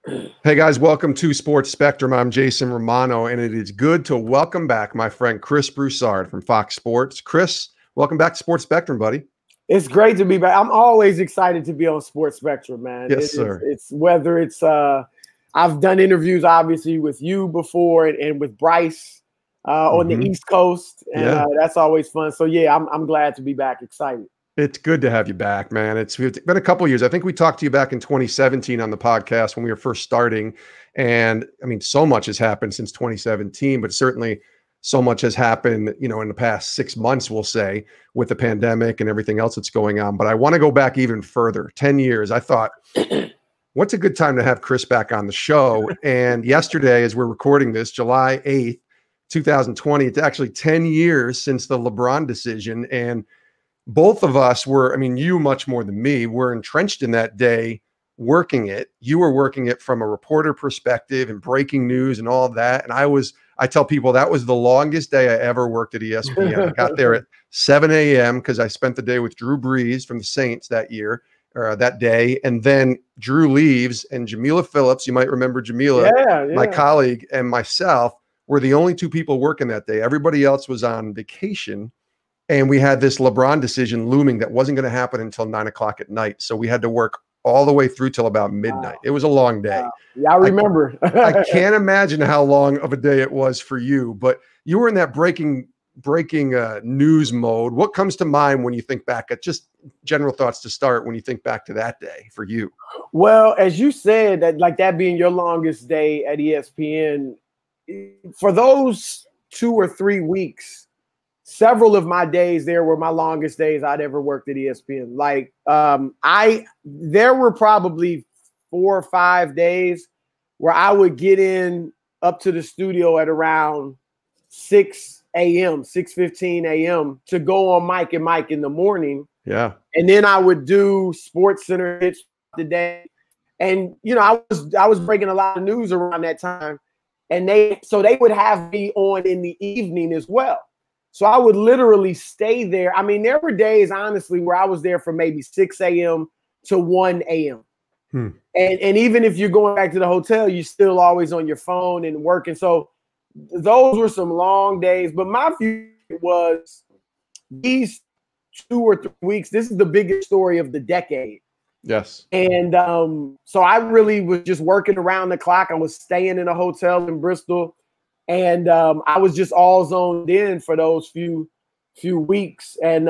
Hey guys, welcome to Sports Spectrum. I'm Jason Romano, and it is good to welcome back my friend Chris Broussard from Fox Sports. Chris, welcome back to Sports Spectrum, buddy. It's great to be back. I'm always excited to be on Sports Spectrum, man. Yes, sir. It's whether it's I've done interviews obviously with you before and with Bryce on the East Coast, and that's always fun. So yeah, I'm glad to be back. Excited. It's good to have you back, man. It's been a couple of years. I think we talked to you back in 2017 on the podcast when we were first starting. And I mean, so much has happened since 2017, but certainly so much has happened, in the past 6 months, we'll say, with the pandemic and everything else that's going on. But I want to go back even further, 10 years. I thought, what's a good time to have Chris back on the show? And yesterday, as we're recording this, July 8th, 2020, it's actually 10 years since the LeBron decision. And both of us were, you much more than me, were entrenched in that day working it. You were working it from a reporter perspective and breaking news and all of that. And I tell people that was the longest day I ever worked at ESPN. I got there at 7 a.m. because I spent the day with Drew Brees from the Saints that year, or that day. And then Drew leaves, and Jamila Phillips, you might remember Jamila, my colleague, and myself were the only two people working that day. Everybody else was on vacation. And we had this LeBron decision looming that wasn't going to happen until 9 o'clock at night. So we had to work all the way through till about midnight. Wow. It was a long day. Wow. Yeah, I remember. I can't imagine how long of a day it was for you, but you were in that breaking news mode. What comes to mind when you think back at just general thoughts to start when you think back to that day for you? Well, as you said, that being your longest day at ESPN, for those 2 or 3 weeks, several of my days there were my longest days I'd ever worked at ESPN. There were probably 4 or 5 days where I would get in up to the studio at around 6 a.m., 6:15 a.m. to go on Mike and Mike in the morning. Yeah. And then I would do Sports Center hits the day. And, I was breaking a lot of news around that time. And they would have me on in the evening as well. So I would literally stay there. There were days, honestly, where I was there from maybe 6 a.m. to 1 a.m. And even if you're going back to the hotel, you're still always on your phone and working. So those were some long days. But my view was these 2 or 3 weeks, this is the biggest story of the decade. Yes. And so I really was just working around the clock. I was staying in a hotel in Bristol. And I was just all zoned in for those few weeks. And,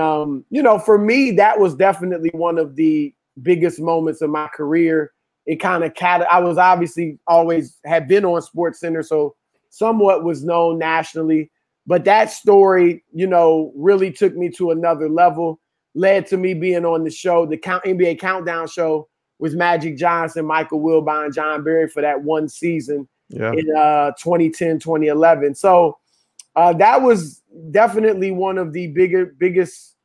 for me, that was definitely one of the biggest moments of my career. It kind of I was obviously always had been on Sports Center, so somewhat was known nationally. But that story, really took me to another level, led to me being on the show, the NBA Countdown show with Magic Johnson, Michael Wilbon, John Barry for that one season. Yeah. In 2010, 2011. So that was definitely one of the biggest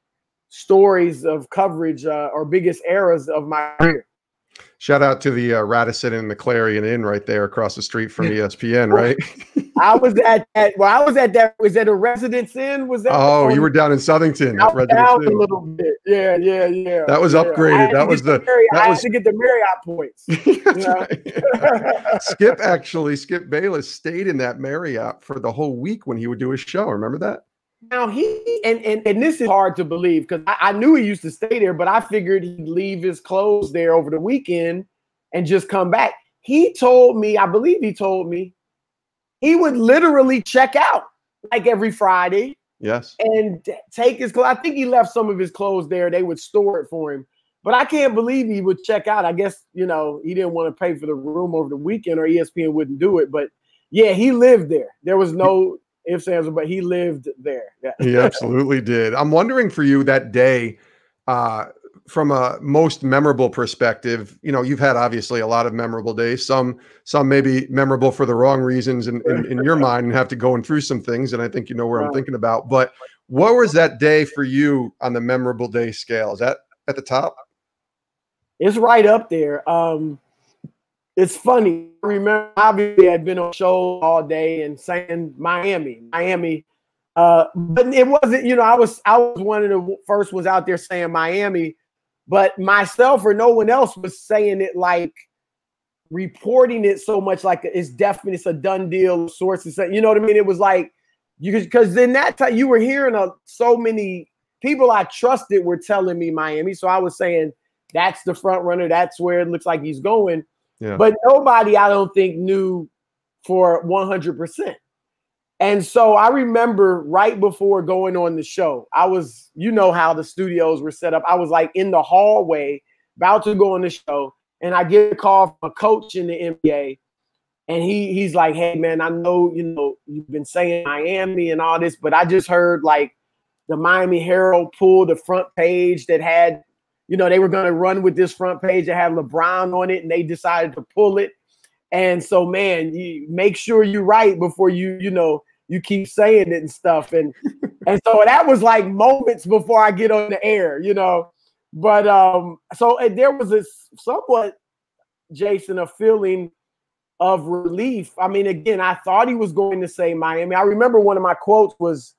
stories of coverage or biggest eras of my career. Shout out to the Radisson and the Clarion Inn right there across the street from ESPN, right? I was at that. Was that a Residence Inn? Was that? Oh, you were down in Southington. Down a little bit. Yeah. That was upgraded. I had to get the Marriott points. Right. Skip Bayless stayed in that Marriott for the whole week when he would do his show. Remember that? Now and this is hard to believe because I knew he used to stay there, but I figured he'd leave his clothes there over the weekend and just come back. I believe he told me he would literally check out like every Friday. Yes. And take his clothes. I think he left some of his clothes there. They would store it for him. But I can't believe he would check out. I guess, he didn't want to pay for the room over the weekend or ESPN wouldn't do it. But yeah, he lived there. There was no ifs, ands, but he lived there. Yeah. He absolutely did. I'm wondering for you that day, from a most memorable perspective, you've had obviously a lot of memorable days. Some maybe memorable for the wrong reasons in your mind and have to go through some things. And I think you know where I'm thinking about. But what was that day for you on the memorable day scale? Is that at the top? It's right up there. It's funny. I remember, obviously, I'd been on show all day and saying Miami. But it wasn't, I was one of the first ones out there saying Miami, but myself or no one else was saying it like reporting it so much like it's definite, it's a done deal. Sources, you know what I mean? It was like because in that time you were hearing so many people I trusted were telling me Miami, so I was saying that's the front runner. That's where it looks like he's going. Yeah. But nobody, I don't think, knew for 100%. And so I remember right before going on the show, I was, you know how the studios were set up. I was like in the hallway about to go on the show, and I get a call from a coach in the NBA, and he's like, "Hey man, I know, you know, you've been saying Miami and all this, but I just heard like the Miami Herald pulled the front page that had, you know, they were going to run with this front page that had LeBron on it, and they decided to pull it. And so, man, you make sure you write before you keep saying it and stuff." And so that was like moments before I get on the air, you know. But so there was a somewhat, Jason, a feeling of relief. I mean, again, I thought he was going to say Miami. I remember one of my quotes was,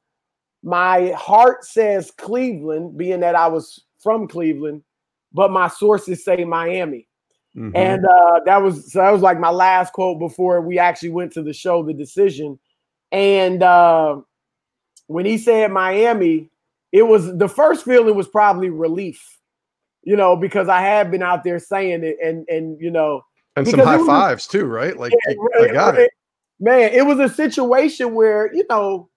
"My heart says Cleveland," being that I was from Cleveland, but my sources say Miami. Mm-hmm. And that was like my last quote before we actually went to the show, The Decision. And when he said Miami, it was the first feeling was probably relief, you know, because I had been out there saying it, and you know, and some high fives too, right? Like, I got it, man. It was a situation where, you know,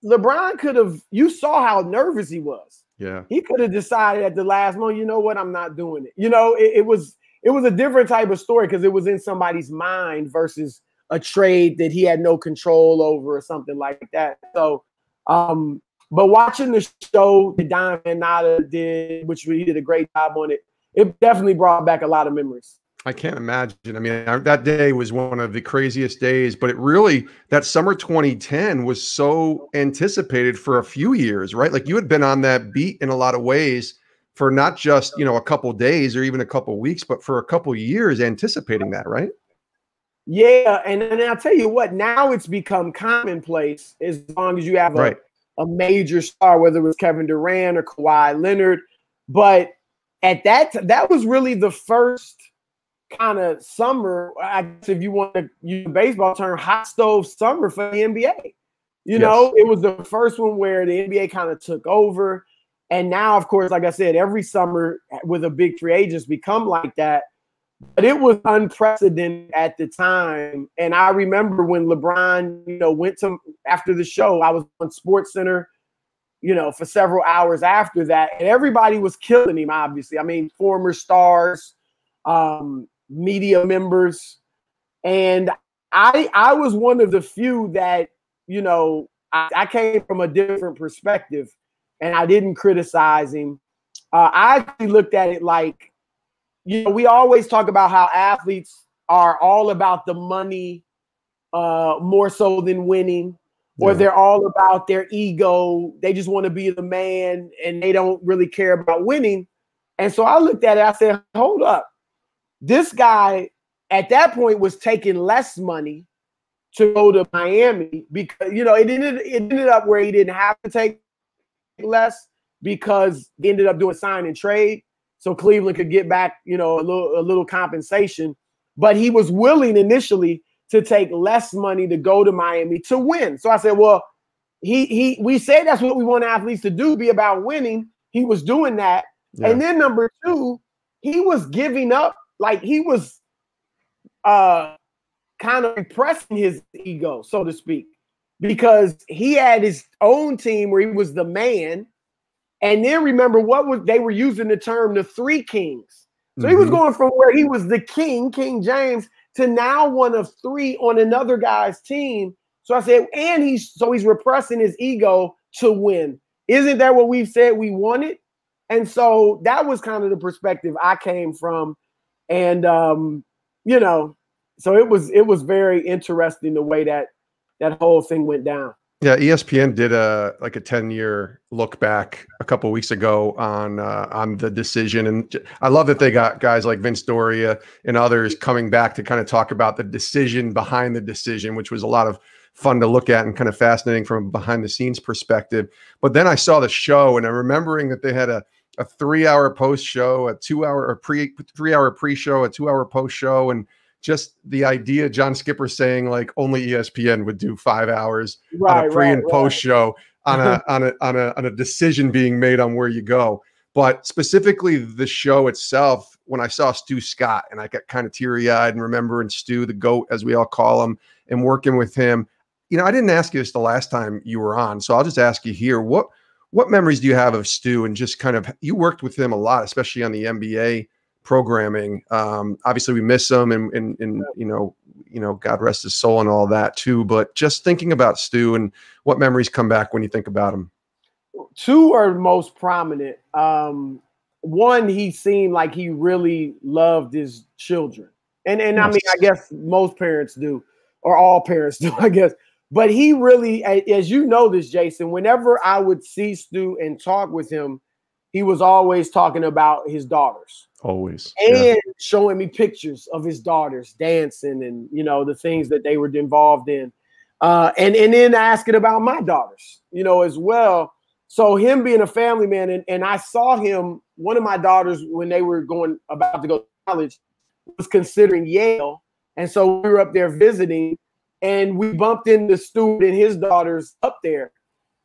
LeBron could have. You saw how nervous he was. Yeah, he could have decided at the last moment, you know what, I'm not doing it. You know, it was a different type of story because it was in somebody's mind versus a trade that he had no control over or something like that. So, but watching the show that Don Nada did, which he did a great job on it, it definitely brought back a lot of memories. I can't imagine. I mean, that day was one of the craziest days, but it really, that summer 2010 was so anticipated for a few years, right? Like you had been on that beat in a lot of ways for not just, you know, a couple days or even a couple weeks, but for a couple years anticipating that, right? Yeah. And I'll tell you what, now it's become commonplace as long as you have a major star, whether it was Kevin Durant or Kawhi Leonard. But at that was really the first kind of summer, I guess if you want to use a baseball term, hot stove summer for the NBA. You know, it was the first one where the NBA kind of took over. And now, of course, like I said, every summer with a big free agents become like that. But it was unprecedented at the time. And I remember when LeBron, you know, went to after the show, I was on Sports Center, you know, for several hours after that. And everybody was killing him, obviously. I mean, former stars, media members. And I was one of the few that, you know, I came from a different perspective and I didn't criticize him. I actually looked at it like, you know, we always talk about how athletes are all about the money more so than winning, or they're all about their ego. They just want to be the man and they don't really care about winning. And so I looked at it, I said, hold up. This guy at that point was taking less money to go to Miami because, you know, it ended up where he didn't have to take less because he ended up doing sign and trade. So Cleveland could get back, you know, a little compensation, but he was willing initially to take less money to go to Miami to win. So I said, well, we say that's what we want athletes to do, be about winning. He was doing that. Yeah. And then number two, he was giving up, like he was kind of repressing his ego, so to speak, because he had his own team where he was the man. And then remember they were using the term the three kings. So he was going from where he was the king, King James, to now one of three on another guy's team. So I said, and he's repressing his ego to win. Isn't that what we've said we wanted? And so that was kind of the perspective I came from. And, you know, so it was very interesting the way that whole thing went down. Yeah, ESPN did a 10-year look back a couple of weeks ago on the decision, and I love that they got guys like Vince Doria and others coming back to kind of talk about the decision behind the decision, which was a lot of fun to look at and kind of fascinating from a behind the scenes perspective. But then I saw the show, and I'm remembering that they had a a 3-hour post show, a 2-hour or 3-hour pre-show, a 2-hour post show, and just the idea, John Skipper saying like only ESPN would do 5 hours on a pre and post show on a decision being made on where you go. But specifically the show itself, when I saw Stu Scott, and I got kind of teary-eyed and remembering Stu, the GOAT, as we all call him, and working with him. You know, I didn't ask you this the last time you were on, so I'll just ask you here. What memories do you have of Stu, and just kind of, you worked with him a lot, especially on the NBA programming. Obviously we miss him, and you know, God rest his soul and all that too. But just thinking about Stu, and what memories come back when you think about him? Two are most prominent. One, he seemed like he really loved his children. And yes. I mean, I guess most parents do, or all parents do, I guess. But he really, as you know this, Jason, whenever I would see Stu and talk with him, he was always talking about his daughters. Always. And showing me pictures of his daughters dancing and, you know, the things that they were involved in. And then asking about my daughters, you know, as well. So him being a family man, and I saw him, one of my daughters, when they were about to go to college, was considering Yale. And so we were up there visiting, and we bumped into Stuart and his daughters up there.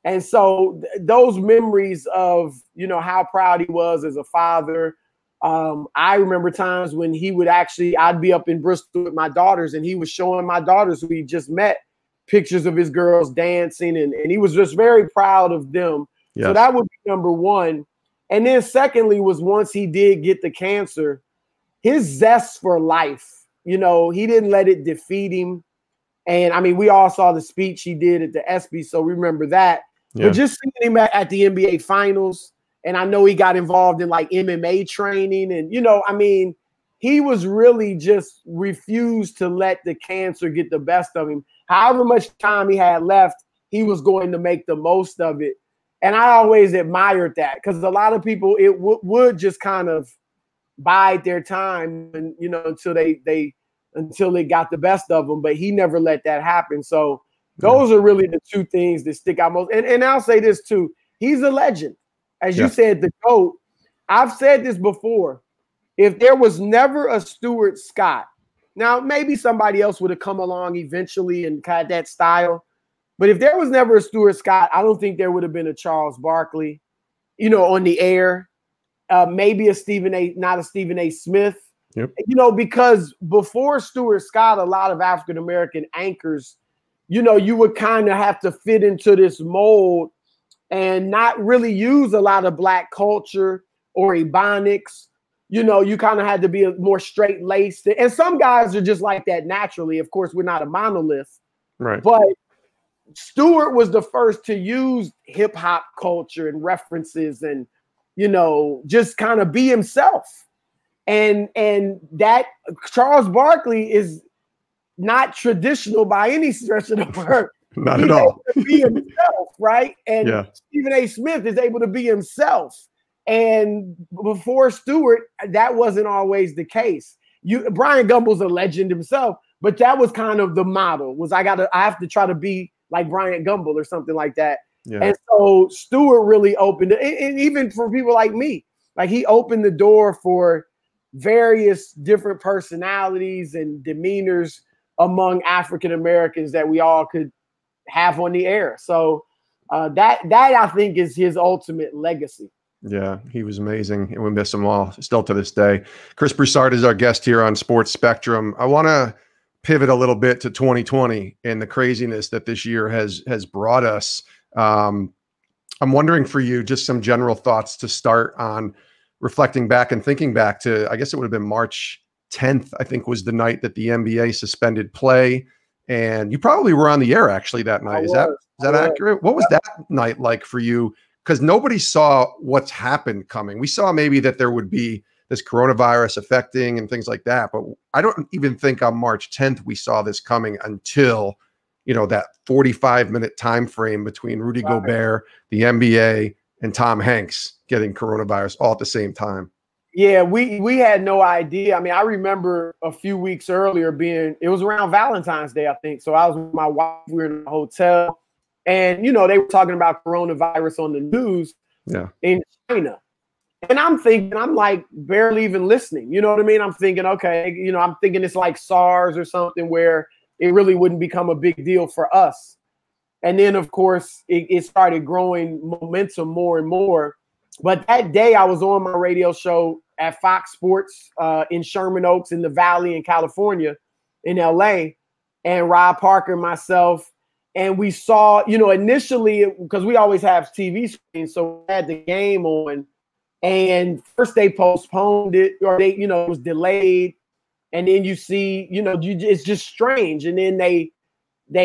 And so those memories of, you know, how proud he was as a father. I remember times when he would I'd be up in Bristol with my daughters, and he was showing my daughters who he just met pictures of his girls dancing, and he was just very proud of them. Yes. So that would be number one. And then secondly was, once he did get the cancer, his zest for life, you know, he didn't let it defeat him. And I mean, we all saw the speech he did at the ESPY, so we remember that. Yeah. But just seeing him at the NBA finals, and I know he got involved in like MMA training, and, you know, I mean, he was really just refused to let the cancer get the best of him. However much time he had left, he was going to make the most of it. And I always admired that, because a lot of people, it would just kind of bide their time, and, you know, until they got the best of them. But he never let that happen. So those are really the two things that stick out most. And I'll say this too. He's a legend. As you said, the GOAT. I've said this before. If there was never a Stuart Scott, now maybe somebody else would have come along eventually and had that style. But if there was never a Stuart Scott, I don't think there would have been a Charles Barkley, you know, on the air. Maybe not a Stephen A. Smith. Yep. You know, because before Stuart Scott, a lot of African-American anchors, you know, you would kind of have to fit into this mold and not really use a lot of Black culture or ebonics. You know, you kind of had to be a more straight-laced. And some guys are just like that naturally. Of course, we're not a monolith. Right. But Stuart was the first to use hip-hop culture and references and, you know, just kind of be himself. And that Charles Barkley is not traditional by any stretch of the word. Not at all. To be himself, right? And Stephen A. Smith is able to be himself. And before Stuart, that wasn't always the case. Brian Gumbel's a legend himself, but that was kind of the model. Was I have to try to be like Brian Gumbel or something like that. Yeah. And so Stuart really opened it, and even for people like me, like he opened the door for various different personalities and demeanors among African Americans that we all could have on the air. So that I think is his ultimate legacy. Yeah, he was amazing, and we miss him all still to this day. Chris Broussard is our guest here on Sports Spectrum. I want to pivot a little bit to 2020 and the craziness that this year has brought us. I'm wondering for you, just some general thoughts to start on reflecting back and thinking back to, I guess it would have been March 10th, I think was the night that the NBA suspended play. And you probably were on the air actually that night. Is that accurate? What was that night like for you? Because nobody saw what's happened coming. We saw maybe that there would be this coronavirus affecting and things like that. But I don't even think on March 10th we saw this coming until, you know, that 45-minute time frame between Rudy Gobert, the NBA, and Tom Hanks getting coronavirus all at the same time. Yeah, we had no idea. I mean, I remember a few weeks earlier it was around Valentine's Day, I think. So I was with my wife, we were in a hotel, and, you know, they were talking about coronavirus on the news in China. And I'm like barely even listening. You know what I mean? I'm thinking, okay, you know, I'm thinking it's like SARS or something where it really wouldn't become a big deal for us. And then, of course, it started growing momentum more and more. But that day I was on my radio show at Fox Sports in Sherman Oaks in the Valley in California, in LA, and Rob Parker, myself, and we saw, you know, initially, because we always have TV screens, so we had the game on, and first they postponed it, or they, you know, it was delayed, and then you see, you know, it's just strange, and then they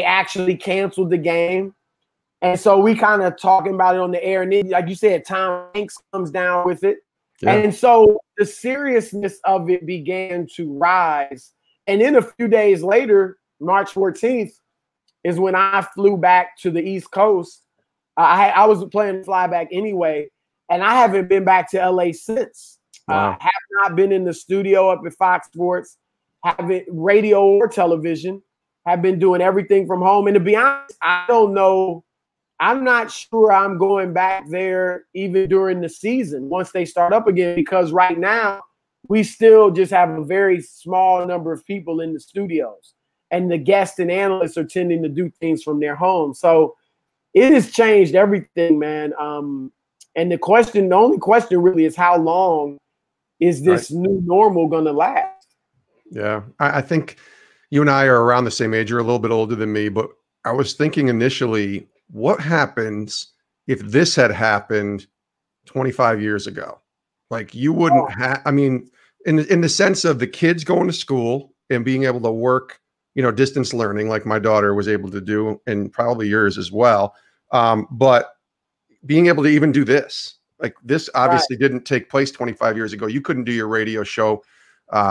actually canceled the game. And so we kind of talking about it on the air, and then, like you said, Tom Hanks comes down with it. Yeah. And so the seriousness of it began to rise. And then a few days later, March 14th, is when I flew back to the East Coast. I was planning to fly back anyway, and I haven't been back to LA since. Wow. Have not been in the studio up at Fox Sports, haven't radio or television, have been doing everything from home. And to be honest, I don't know. I'm not sure I'm going back there even during the season once they start up again, because right now we still just have a very small number of people in the studios, and the guests and analysts are tending to do things from their home. So it has changed everything, man. And the only question really is, how long is this new normal going to last? Yeah, I think you and I are around the same age. You're a little bit older than me, but I was thinking initially, what happens if this had happened 25 years ago? Like, you wouldn't have, I mean, in the sense of the kids going to school and being able to work, you know, distance learning, like my daughter was able to do, and probably yours as well. But being able to even do this, like this obviously didn't take place 25 years ago. You couldn't do your radio show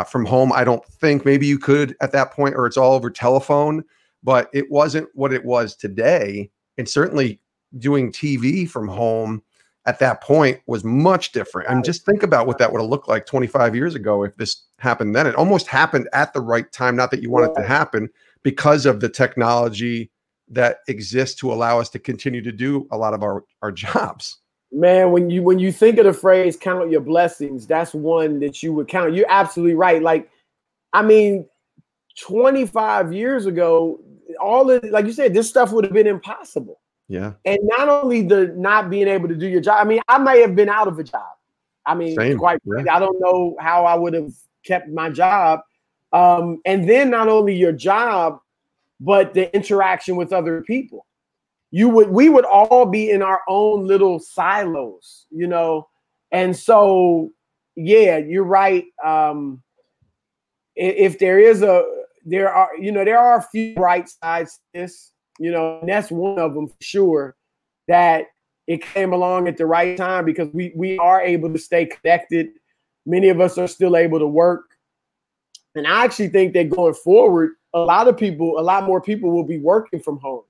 from home. I don't think. Maybe you could at that point, or it's all over telephone, but it wasn't what it was today. And certainly doing TV from home at that point was much different. And just think about what that would have looked like 25 years ago if this happened then. It almost happened at the right time, not that you want it to happen, because of the technology that exists to allow us to continue to do a lot of our jobs. Man, when you think of the phrase "count your blessings," that's one that you would count. You're absolutely right. Like, I mean, 25 years ago, all of, like you said, this stuff would have been impossible. Yeah. And not only the not being able to do your job, I mean, I may have been out of a job. I mean, quite frankly, I don't know how I would have kept my job. And then not only your job, but the interaction with other people. We would all be in our own little silos, you know? And so, yeah, you're right. If there are a few bright sides to this, you know, and that's one of them for sure, that it came along at the right time, because we are able to stay connected. Many of us are still able to work. And I actually think that going forward, a lot more people will be working from home,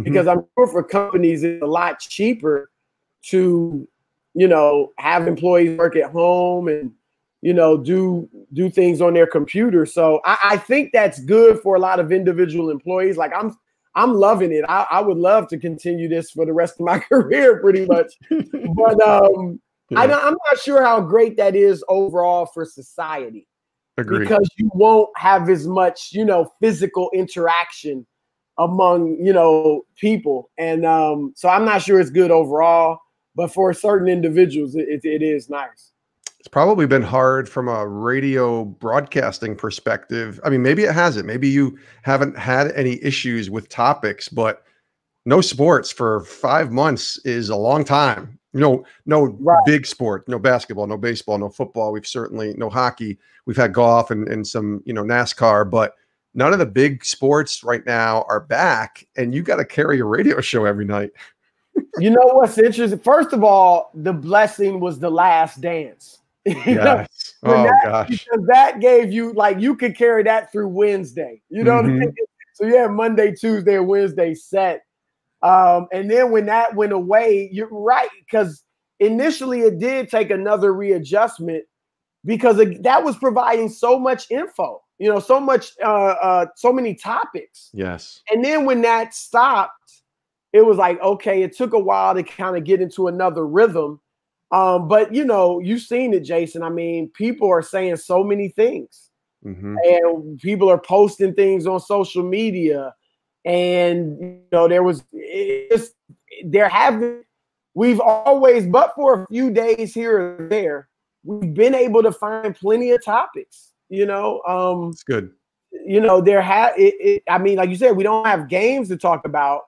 because I'm sure for companies it's a lot cheaper to, you know, have employees work at home and, you know, do things on their computer. So I think that's good for a lot of individual employees. Like, I'm loving it. I would love to continue this for the rest of my career, pretty much. But I'm not sure how great that is overall for society. Agreed. Because you won't have as much, you know, physical interaction among, you know, people. And so I'm not sure it's good overall, but for certain individuals, it is nice. It's probably been hard from a radio broadcasting perspective. I mean, maybe it hasn't. Maybe you haven't had any issues with topics, but no sports for 5 months is a long time. No big sport, no basketball, no baseball, no football. We've certainly no hockey. We've had golf and some, you know, NASCAR, but none of the big sports right now are back. And you got to carry a radio show every night. You know what's interesting? First of all, the blessing was The Last Dance. Yes. Gosh. Because that gave you, like, you could carry that through Wednesday. You know what I mean? So you have Monday, Tuesday, and Wednesday set. And then when that went away, you're right, because initially it did take another readjustment, because that was providing so much info, you know, so many topics. Yes. And then when that stopped, it was like, okay, it took a while to kind of get into another rhythm. But you know, you've seen it, Jason. I mean, people are saying so many things, and people are posting things on social media, and you know, we've always, but for a few days here or there, we've been able to find plenty of topics. You know, it's good. You know, I mean, like you said, we don't have games to talk about,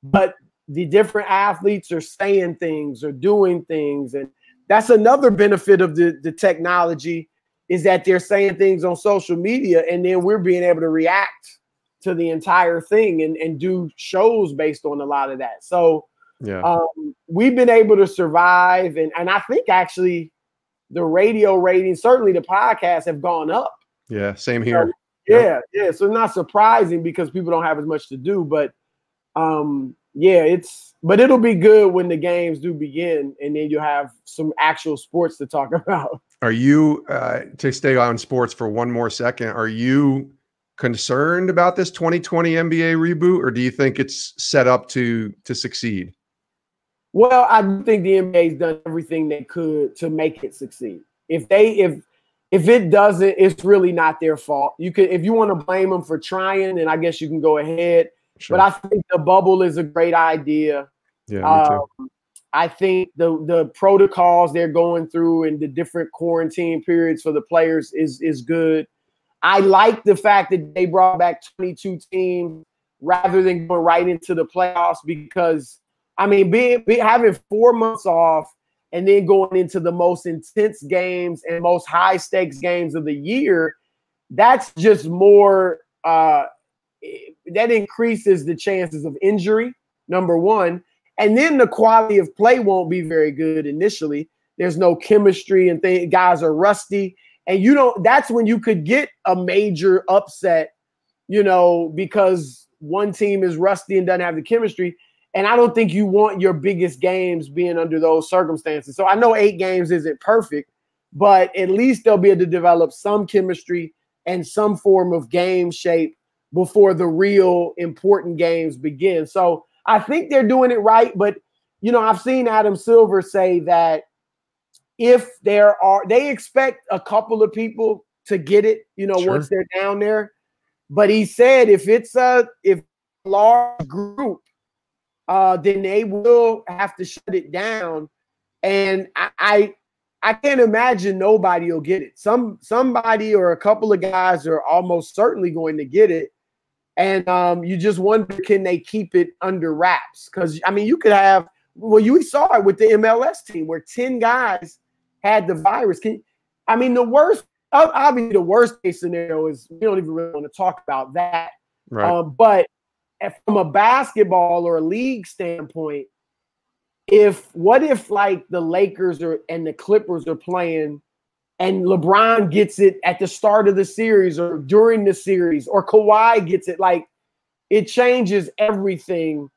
but the different athletes are saying things or doing things. And that's another benefit of the technology, is that they're saying things on social media, and then we're being able to react to the entire thing and do shows based on a lot of that. So yeah, we've been able to survive. And I think actually the radio ratings, certainly the podcasts, have gone up. Yeah, same here. Yeah. So it's not surprising because people don't have as much to do, but but it'll be good when the games do begin, and then you have some actual sports to talk about. Are you, to stay on sports for one more second, are you concerned about this 2020 NBA reboot, or do you think it's set up to succeed? Well, I think the NBA's done everything they could to make it succeed. If it doesn't, it's really not their fault. If you want to blame them for trying, then I guess you can go ahead. Sure. But I think the bubble is a great idea. Yeah, me too. I think the protocols they're going through and the different quarantine periods for the players is good. I like the fact that they brought back 22 teams rather than going right into the playoffs, because I mean, having 4 months off and then going into the most intense games and most high stakes games of the year, that's just more. That increases the chances of injury, number one. And then the quality of play won't be very good initially. There's no chemistry and guys are rusty. And that's when you could get a major upset, you know, because one team is rusty and doesn't have the chemistry. And I don't think you want your biggest games being under those circumstances. So I know 8 games isn't perfect, but at least they'll be able to develop some chemistry and some form of game shape before the real important games begin. So I think they're doing it right. But, you know, I've seen Adam Silver say that if they expect a couple of people to get it, you know, once they're down there. But he said if it's a large group, then they will have to shut it down. And I can't imagine nobody will get it. Somebody or a couple of guys are almost certainly going to get it. And you just wonder, can they keep it under wraps? Because, I mean, you could have – well, you saw it with the MLS team where 10 guys had the virus. Obviously, the worst case scenario is we don't even really want to talk about that. Right. But from a basketball or a league standpoint, what if like the Lakers and the Clippers are playing and LeBron gets it at the start of the series or during the series, or Kawhi gets it, like it changes everything.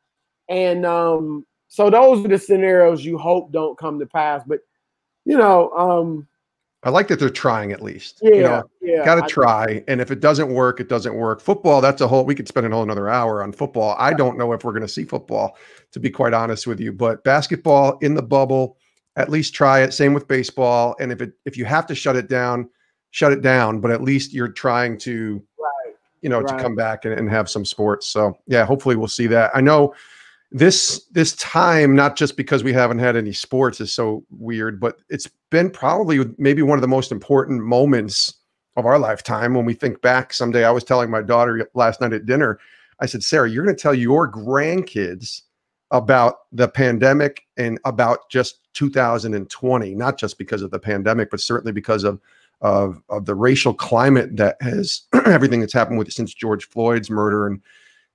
And so those are the scenarios you hope don't come to pass. But, you know, I like that they're trying at least. Yeah. Got to try. And if it doesn't work, it doesn't work. Football, we could spend a whole another hour on football. I don't know if we're going to see football, to be quite honest with you. But basketball in the bubble, at least try it. Same with baseball. And if you have to shut it down, but at least you're trying to, to come back and have some sports. So yeah, hopefully we'll see that. I know this time, not just because we haven't had any sports is so weird, but it's been probably maybe one of the most important moments of our lifetime. When we think back someday, I was telling my daughter last night at dinner, I said, Sarah, you're going to tell your grandkids about the pandemic and about just 2020, not just because of the pandemic, but certainly because of the racial climate that has everything that's happened since George Floyd's murder. And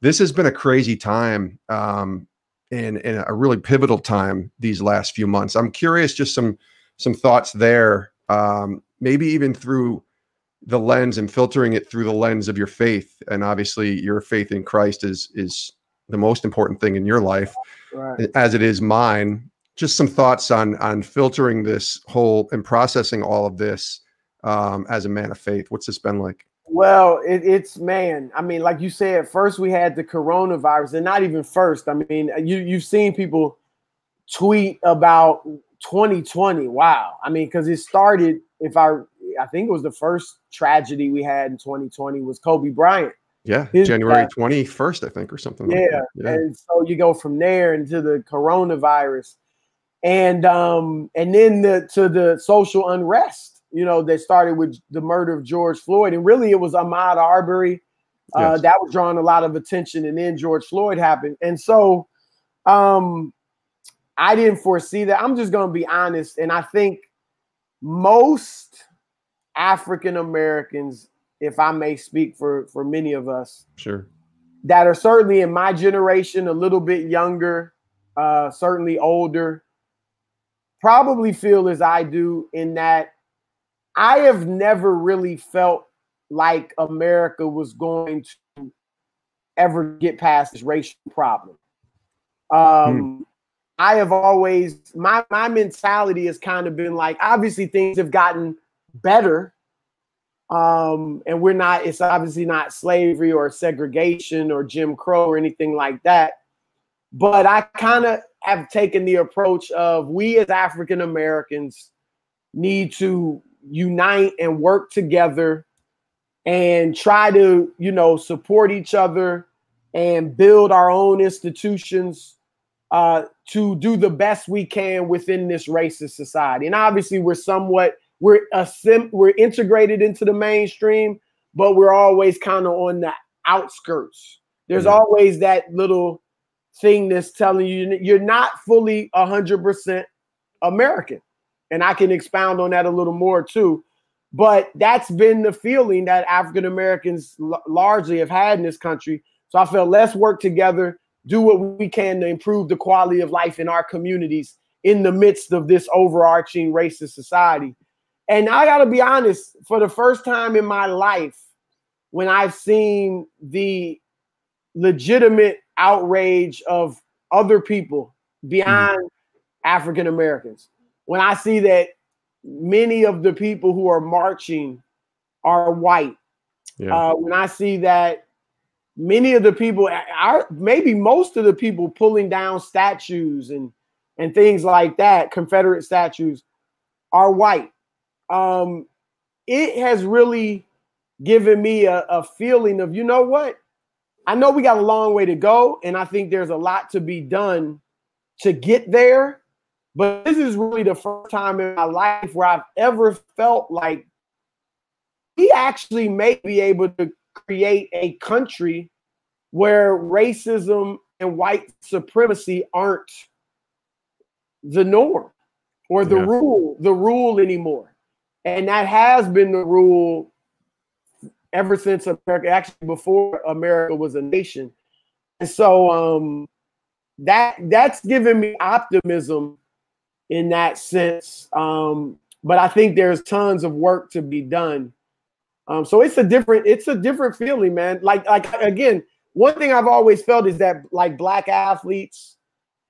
this has been a crazy time, and a really pivotal time these last few months. I'm curious, just some thoughts there, maybe even through the lens and filtering it through the lens of your faith. And obviously your faith in Christ is the most important thing in your life, as it is mine. Just some thoughts on filtering this whole and processing all of this as a man of faith. What's this been like? Well, man, I mean, like you said, first we had the coronavirus, and not even first. I mean, you've seen people tweet about 2020. Wow. I mean, because it started, I think it was the first tragedy we had in 2020 was Kobe Bryant. Yeah, His January death. 21st, I think, or something Yeah. like that. Yeah. And so you go from there into the coronavirus. And then to the social unrest, that started with the murder of George Floyd. And really it was Ahmaud Arbery Yes. that was drawing a lot of attention, and then George Floyd happened. And so I didn't foresee that. I'm just going to be honest. And I think most African Americans, if I may speak for many of us, sure, that are certainly in my generation, a little bit younger, certainly older, probably feel as I do, in that I have never really felt like America was going to ever get past this racial problem. I have always, my mentality has kind of been like, obviously things have gotten better. And it's obviously not slavery or segregation or Jim Crow or anything like that. But I kind of have taken the approach of, we as African Americans need to unite and work together and try to, support each other and build our own institutions to do the best we can within this racist society. And obviously we're integrated into the mainstream, but we're always kind of on the outskirts. There's always that little thing that's telling you you're not fully 100% American. And I can expound on that a little more too. But that's been the feeling that African Americans largely have had in this country. So I felt, let's work together, do what we can to improve the quality of life in our communities in the midst of this overarching racist society. And I got to be honest, for the first time in my life, when I've seen the legitimate outrage of other people beyond African Americans, when I see that many of the people who are marching are white, when I see that many of the people, maybe most of the people pulling down statues and things like that, Confederate statues, are white, it has really given me a feeling of, you know what? I know we got a long way to go, and I think there's a lot to be done to get there. But this is really the first time in my life where I've ever felt like we actually may be able to create a country where racism and white supremacy aren't the norm or the rule anymore. And that has been the rule ever since America, actually before America was a nation. And so that's given me optimism in that sense. But I think there's tons of work to be done. So it's a different feeling, man. Like again, one thing I've always felt is that like Black athletes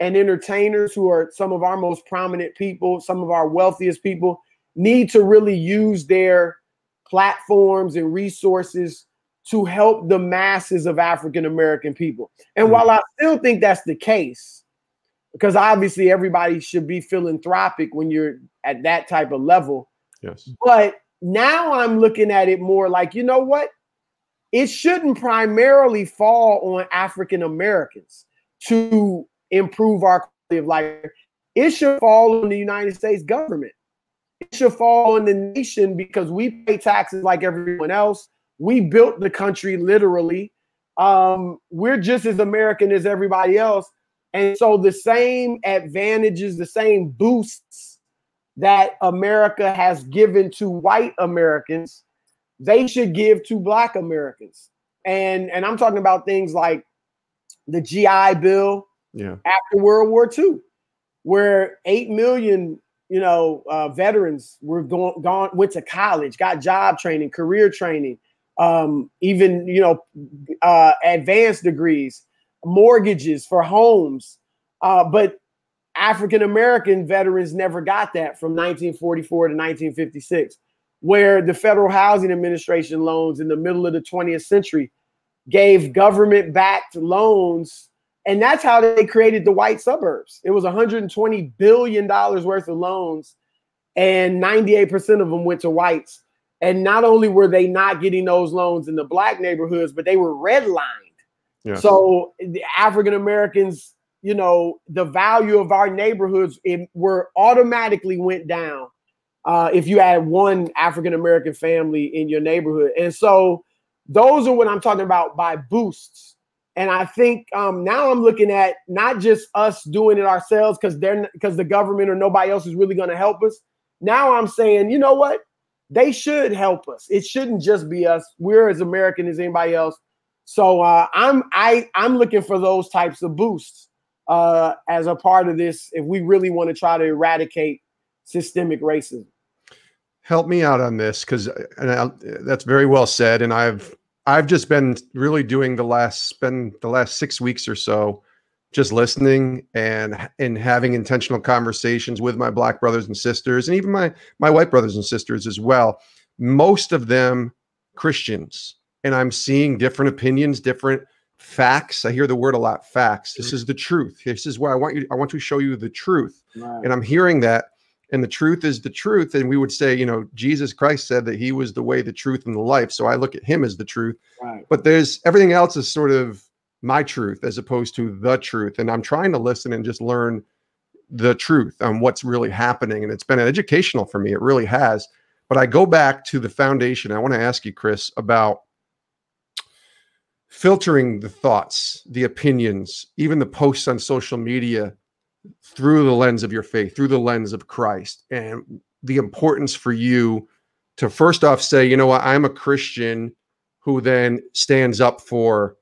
and entertainers, who are some of our most prominent people, some of our wealthiest people, need to really use their platforms and resources to help the masses of African American people. And while I still think that's the case, because obviously everybody should be philanthropic when you're at that type of level. Yes. But now I'm looking at it more like, you know what? It shouldn't primarily fall on African Americans to improve our quality of life. It should fall on the United States government. It should fall on the nation, because we pay taxes like everyone else. We built the country literally. We're just as American as everybody else. And so the same advantages, the same boosts that America has given to white Americans, they should give to Black Americans. And I'm talking about things like the GI Bill after World War II, where 8 million veterans were went to college, got job training, career training, even advanced degrees, mortgages for homes. But African American veterans never got that from 1944 to 1956, where the Federal Housing Administration loans in the middle of the 20th century gave government-backed loans And that's how they created the white suburbs. It was $120 billion worth of loans, and 98% of them went to whites. And not only were they not getting those loans in the black neighborhoods, but they were redlined. Yes. So the African Americans, you know, the value of our neighborhoods were automatically went down if you had one African American family in your neighborhood. And so those are what I'm talking about by boosts. And I think now I'm looking at not just us doing it ourselves because the government or nobody else is really going to help us. Now I'm saying, you know what? They should help us. It shouldn't just be us. We're as American as anybody else. So I'm looking for those types of boosts as a part of this if we really want to try to eradicate systemic racism. Help me out on this, because that's very well said. And I've just been really doing the last 6 weeks or so, just listening and having intentional conversations with my black brothers and sisters, and even my white brothers and sisters as well. Most of them Christians, and I'm seeing different opinions, different facts. I hear the word a lot, facts. This is the truth. This is where I want to show you the truth. Right. And I'm hearing that. And the truth is the truth. And we would say, you know, Jesus Christ said that he was the way, the truth, and the life. So I look at him as the truth. Right. But there's everything else is sort of my truth as opposed to the truth. And I'm trying to listen and just learn the truth on what's really happening. And it's been educational for me. It really has. But I go back to the foundation. I want to ask you, Chris, about filtering the thoughts, the opinions, even the posts on social media through the lens of your faith, through the lens of Christ, and the importance for you to first off say, you know what, I'm a Christian who then stands up for,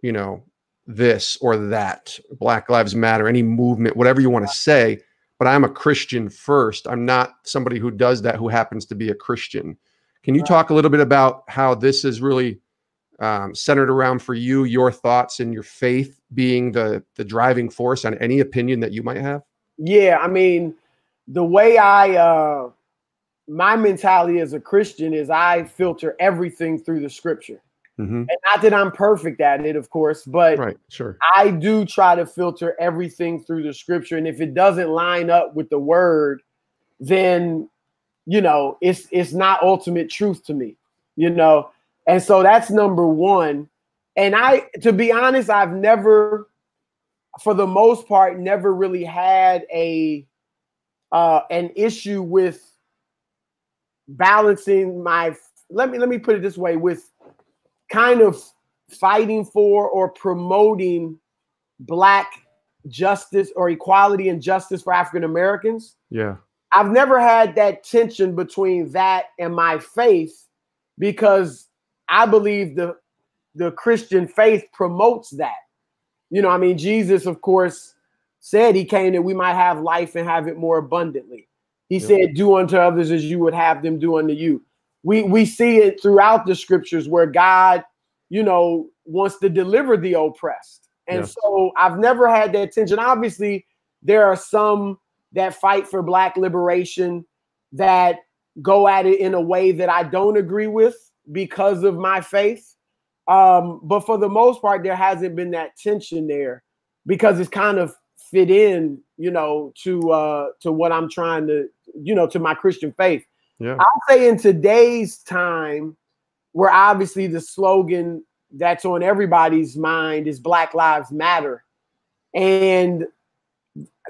you know, this or that, Black Lives Matter, any movement, whatever you want to say, but I'm a Christian first. I'm not somebody who does that, who happens to be a Christian. Can you talk a little bit about how this is really centered around for you, your thoughts and your faith being the driving force on any opinion that you might have? Yeah, I mean, the way my mentality as a Christian is I filter everything through the scripture. Mm-hmm. And not that I'm perfect at it, of course, but right, sure. I do try to filter everything through the scripture. And if it doesn't line up with the word, then, you know, it's not ultimate truth to me, you know? And so that's number one. And to be honest, I've never, for the most part, never really had an issue with balancing let me put it this way, with kind of fighting for or promoting Black justice or equality and justice for African Americans. Yeah. I've never had that tension between that and my faith, because I believe the Christian faith promotes that. You know, I mean, Jesus, of course, said he came that we might have life and have it more abundantly. He said, do unto others as you would have them do unto you. We see it throughout the scriptures where God, you know, wants to deliver the oppressed. And so I've never had that tension. Obviously, there are some that fight for Black liberation that go at it in a way that I don't agree with because of my faith. But for the most part, there hasn't been that tension there because it's kind of fit in, you know, to what I'm trying to, you know, to my Christian faith. Yeah. I'll say in today's time, where obviously the slogan that's on everybody's mind is Black Lives Matter. And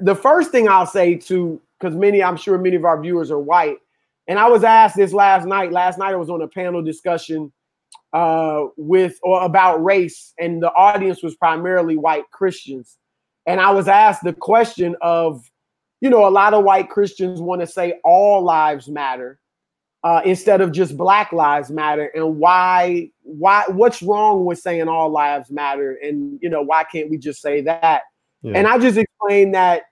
the first thing I'll say because I'm sure many of our viewers are white. And I was asked this last night. Last night I was on a panel discussion about race, and the audience was primarily white Christians. And I was asked the question of, you know, a lot of white Christians want to say all lives matter instead of just Black Lives Matter. And what's wrong with saying all lives matter? And, you know, why can't we just say that? Yeah. And I just explained that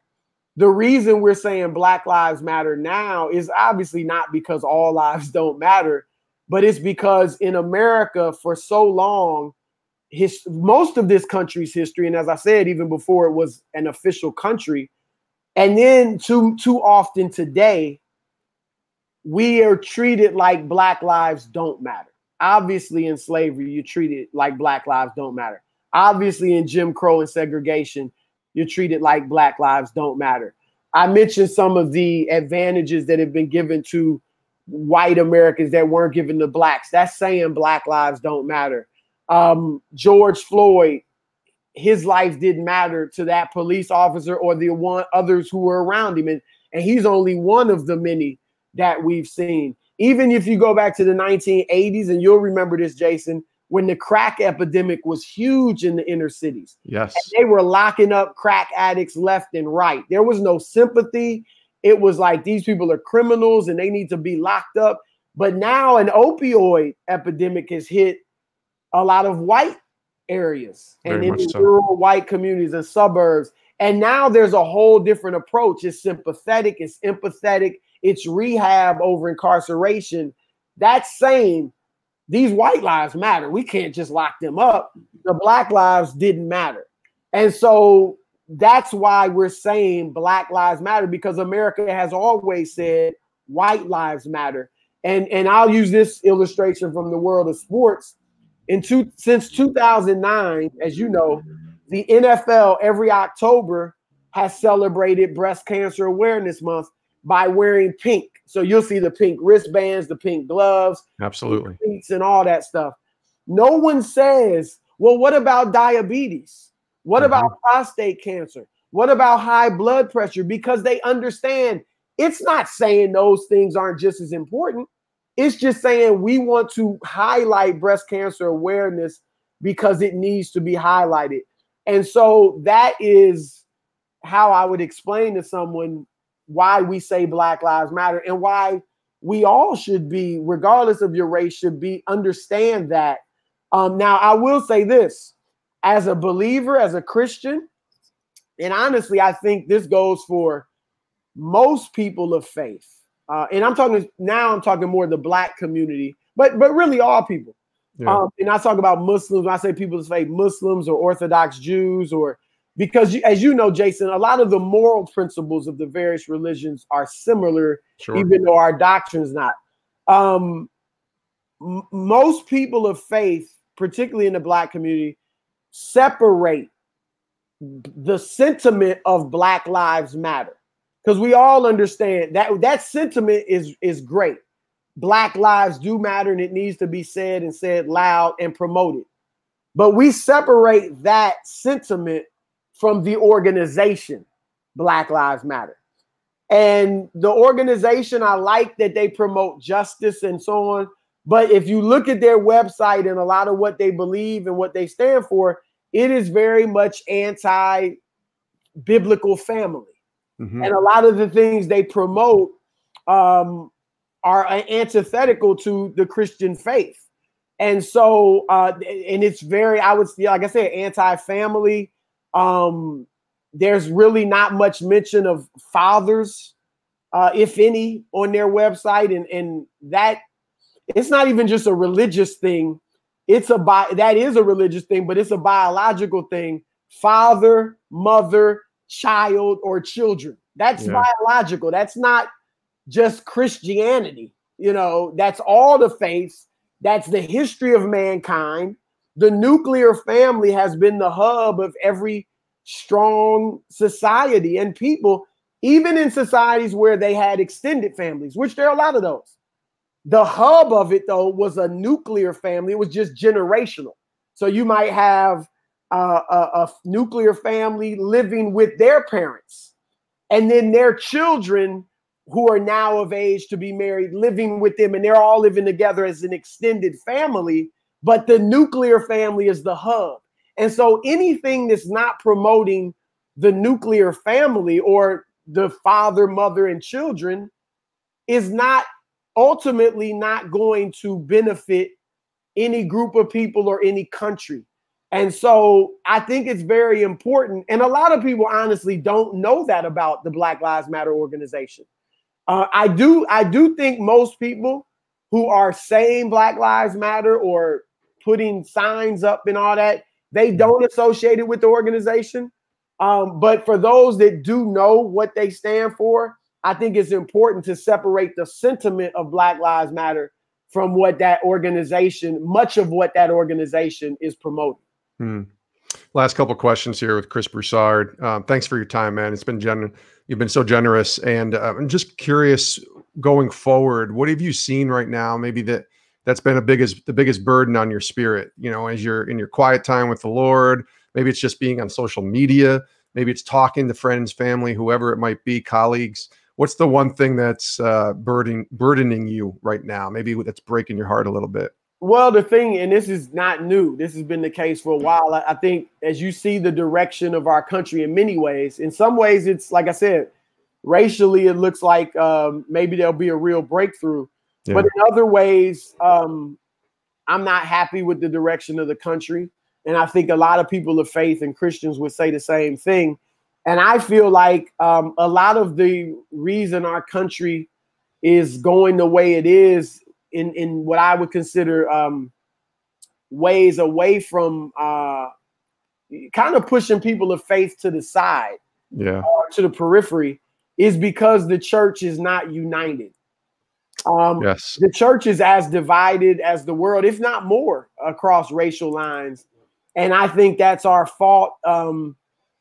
the reason we're saying Black Lives Matter now is obviously not because all lives don't matter, but it's because in America for so long, most of this country's history, and as I said, even before it was an official country, and then too often today, we are treated like Black lives don't matter. Obviously, in slavery, you treat it like Black lives don't matter. Obviously, in Jim Crow and segregation, you're treated like Black lives don't matter. I mentioned some of the advantages that have been given to white Americans that weren't given to blacks. That's saying Black lives don't matter. George Floyd, his life didn't matter to that police officer or the others who were around him. And he's only one of the many that we've seen. Even if you go back to the 1980s, and you'll remember this, Jason, when the crack epidemic was huge in the inner cities. Yes. And they were locking up crack addicts left and right. There was no sympathy. It was like, these people are criminals and they need to be locked up. But now an opioid epidemic has hit a lot of white areas and in rural white communities and suburbs. And now there's a whole different approach. It's sympathetic, it's empathetic, it's rehab over incarceration. That's saying these white lives matter. We can't just lock them up. The Black lives didn't matter. And so that's why we're saying Black lives matter, because America has always said white lives matter. And I'll use this illustration from the world of sports. Since 2009, as you know, the NFL every October has celebrated Breast Cancer Awareness Month by wearing pink. So you'll see the pink wristbands, the pink gloves, absolutely, and all that stuff. No one says, well, what about diabetes? What about prostate cancer? What about high blood pressure? Because they understand it's not saying those things aren't just as important. It's just saying we want to highlight breast cancer awareness because it needs to be highlighted. And so that is how I would explain to someone why we say Black Lives Matter and why we all should be, regardless of your race, should be understand that. Now, I will say this, as a believer, as a Christian, and honestly, I think this goes for most people of faith. And I'm talking more the Black community, but really all people. Yeah. And I talk about Muslims. When I say people of faith, Muslims or Orthodox Jews, or because as you know, Jason, a lot of the moral principles of the various religions are similar, even though our doctrine is not. Most people of faith, particularly in the Black community, separate the sentiment of Black Lives Matter. Because we all understand that sentiment is great. Black lives do matter, and it needs to be said and said loud and promoted. But we separate that sentiment from the organization, Black Lives Matter. And the organization, I like that they promote justice and so on. But if you look at their website and a lot of what they believe and what they stand for, it is very much anti-biblical family. And a lot of the things they promote are antithetical to the Christian faith. And so, and it's very, I would, like I said, anti-family. There's really not much mention of fathers, if any, on their website. And that, it's not even just a religious thing. That is a religious thing, but it's a biological thing. Father, mother, child, or children. That's biological. That's not just Christianity. You know, that's all the faiths. That's the history of mankind. The nuclear family has been the hub of every strong society and people, even in societies where they had extended families, which there are a lot of those. The hub of it, though, was a nuclear family. It was just generational. So you might have a nuclear family living with their parents, and then their children who are now of age to be married living with them, and they're all living together as an extended family, but the nuclear family is the hub. And so anything that's not promoting the nuclear family or the father, mother, and children is not ultimately not going to benefit any group of people or any country. And so I think it's very important. And a lot of people honestly don't know that about the Black Lives Matter organization. I do think most people who are saying Black Lives Matter or putting signs up and all that, they don't associate it with the organization. But for those that do know what they stand for, I think it's important to separate the sentiment of Black Lives Matter from what that organization, much of what that organization is promoting. Last couple questions here with Chris Broussard. Thanks for your time, man. You've been so generous, and I'm just curious going forward. What have you seen right now? Maybe that's been the biggest burden on your spirit. You know, as you're in your quiet time with the Lord. Maybe it's just being on social media. Maybe it's talking to friends, family, whoever it might be, colleagues. What's the one thing that's burdening you right now? Maybe that's breaking your heart a little bit. Well, the thing, and this is not new, this has been the case for a while. I think as you see the direction of our country in many ways, in some ways, it's like I said, racially, it looks like maybe there'll be a real breakthrough. Yeah. But in other ways, I'm not happy with the direction of the country. And I think a lot of people of faith and Christians would say the same thing. And I feel like a lot of the reason our country is going the way it is in what I would consider ways away from kind of pushing people of faith to the side, to the periphery, is because the church is not united. Yes. The church is as divided as the world, if not more, across racial lines. And I think that's our fault.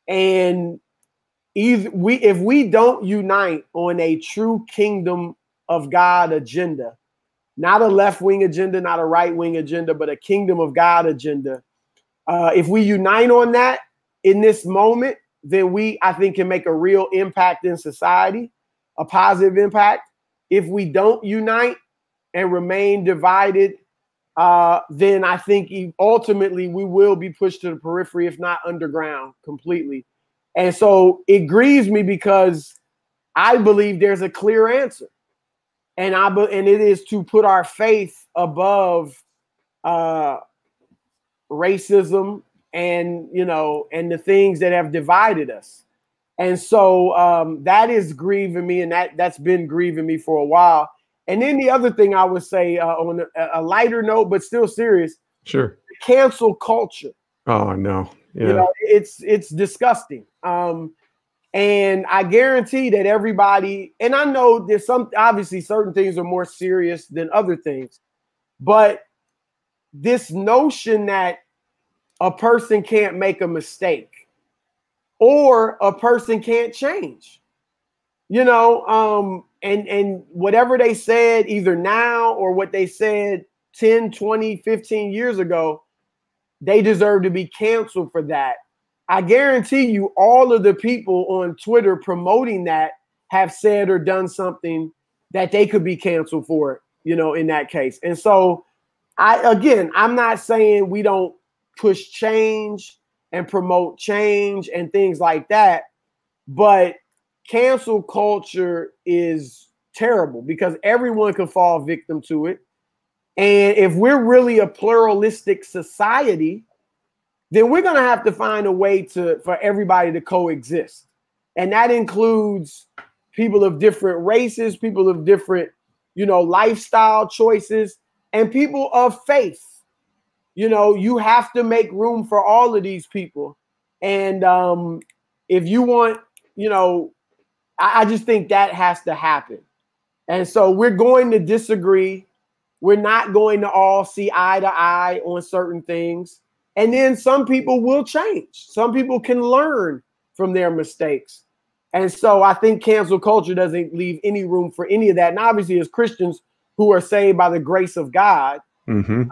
And if we don't unite on a true kingdom of God agenda, not a left-wing agenda, not a right-wing agenda, but a kingdom of God agenda. If we unite on that in this moment, then I think, can make a real impact in society, a positive impact. If we don't unite and remain divided, then I think ultimately we will be pushed to the periphery, if not underground completely. And so it grieves me because I believe there's a clear answer. And it is to put our faith above racism and the things that have divided us. And so that is grieving me, and that's been grieving me for a while. And then the other thing I would say on a lighter note, but still serious, sure, cancel culture. Oh no, yeah, it's disgusting. And I guarantee that everybody, and I know there's obviously certain things are more serious than other things, but this notion that a person can't make a mistake or a person can't change, and whatever they said either now or what they said 10, 20, 15 years ago, they deserve to be canceled for that. I guarantee you all of the people on Twitter promoting that have said or done something that they could be canceled for, in that case. And so I'm not saying we don't push change and promote change and things like that, but cancel culture is terrible because everyone can fall victim to it. And if we're really a pluralistic society, then we're going to have to find a way for everybody to coexist. And that includes people of different races, people of different, lifestyle choices, and people of faith. You have to make room for all of these people. And if you want, I just think that has to happen. And so we're going to disagree. We're not going to all see eye to eye on certain things. And then some people will change. Some people can learn from their mistakes. And so I think cancel culture doesn't leave any room for any of that. And obviously, as Christians who are saved by the grace of God, and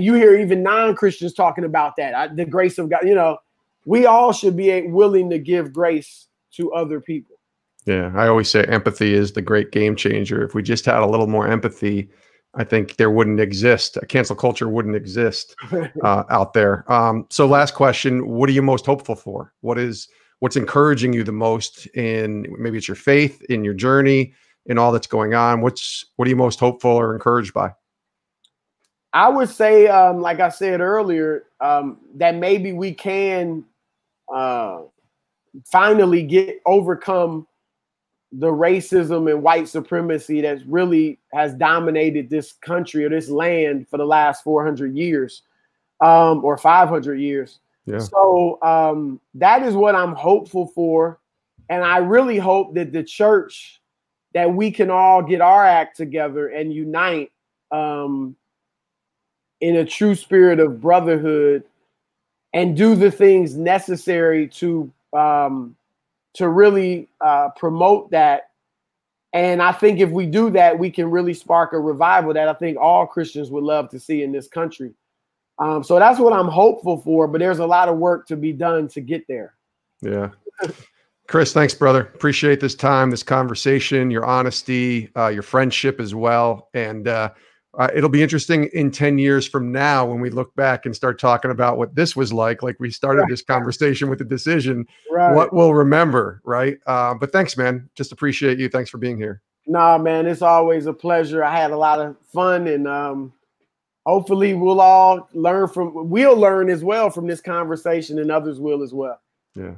you hear even non-Christians talking about that, the grace of God, we all should be willing to give grace to other people. Yeah, I always say empathy is the great game changer. If we just had a little more empathy, I think there wouldn't exist. A cancel culture wouldn't exist out there. So last question, what are you most hopeful for? What's encouraging you the most in, maybe it's your faith, in your journey, in all that's going on? What are you most hopeful or encouraged by? I would say, like I said earlier, that maybe we can finally overcome the racism and white supremacy that really has dominated this country or this land for the last 400 years or 500 years. Yeah. So that is what I'm hopeful for. And I really hope that the church, that we can all get our act together and unite in a true spirit of brotherhood and do the things necessary to really promote that. And I think if we do that, we can really spark a revival that I think all Christians would love to see in this country. So that's what I'm hopeful for, but there's a lot of work to be done to get there. Yeah. Chris, thanks, brother. Appreciate this time, this conversation, your honesty, your friendship as well. And it'll be interesting in 10 years from now when we look back and start talking about what this was like we started this conversation with the decision, what we'll remember, right? But thanks, man. Just appreciate you. Thanks for being here. Nah, man, it's always a pleasure. I had a lot of fun, and hopefully we'll all learn as well from this conversation, and others will as well. Yeah.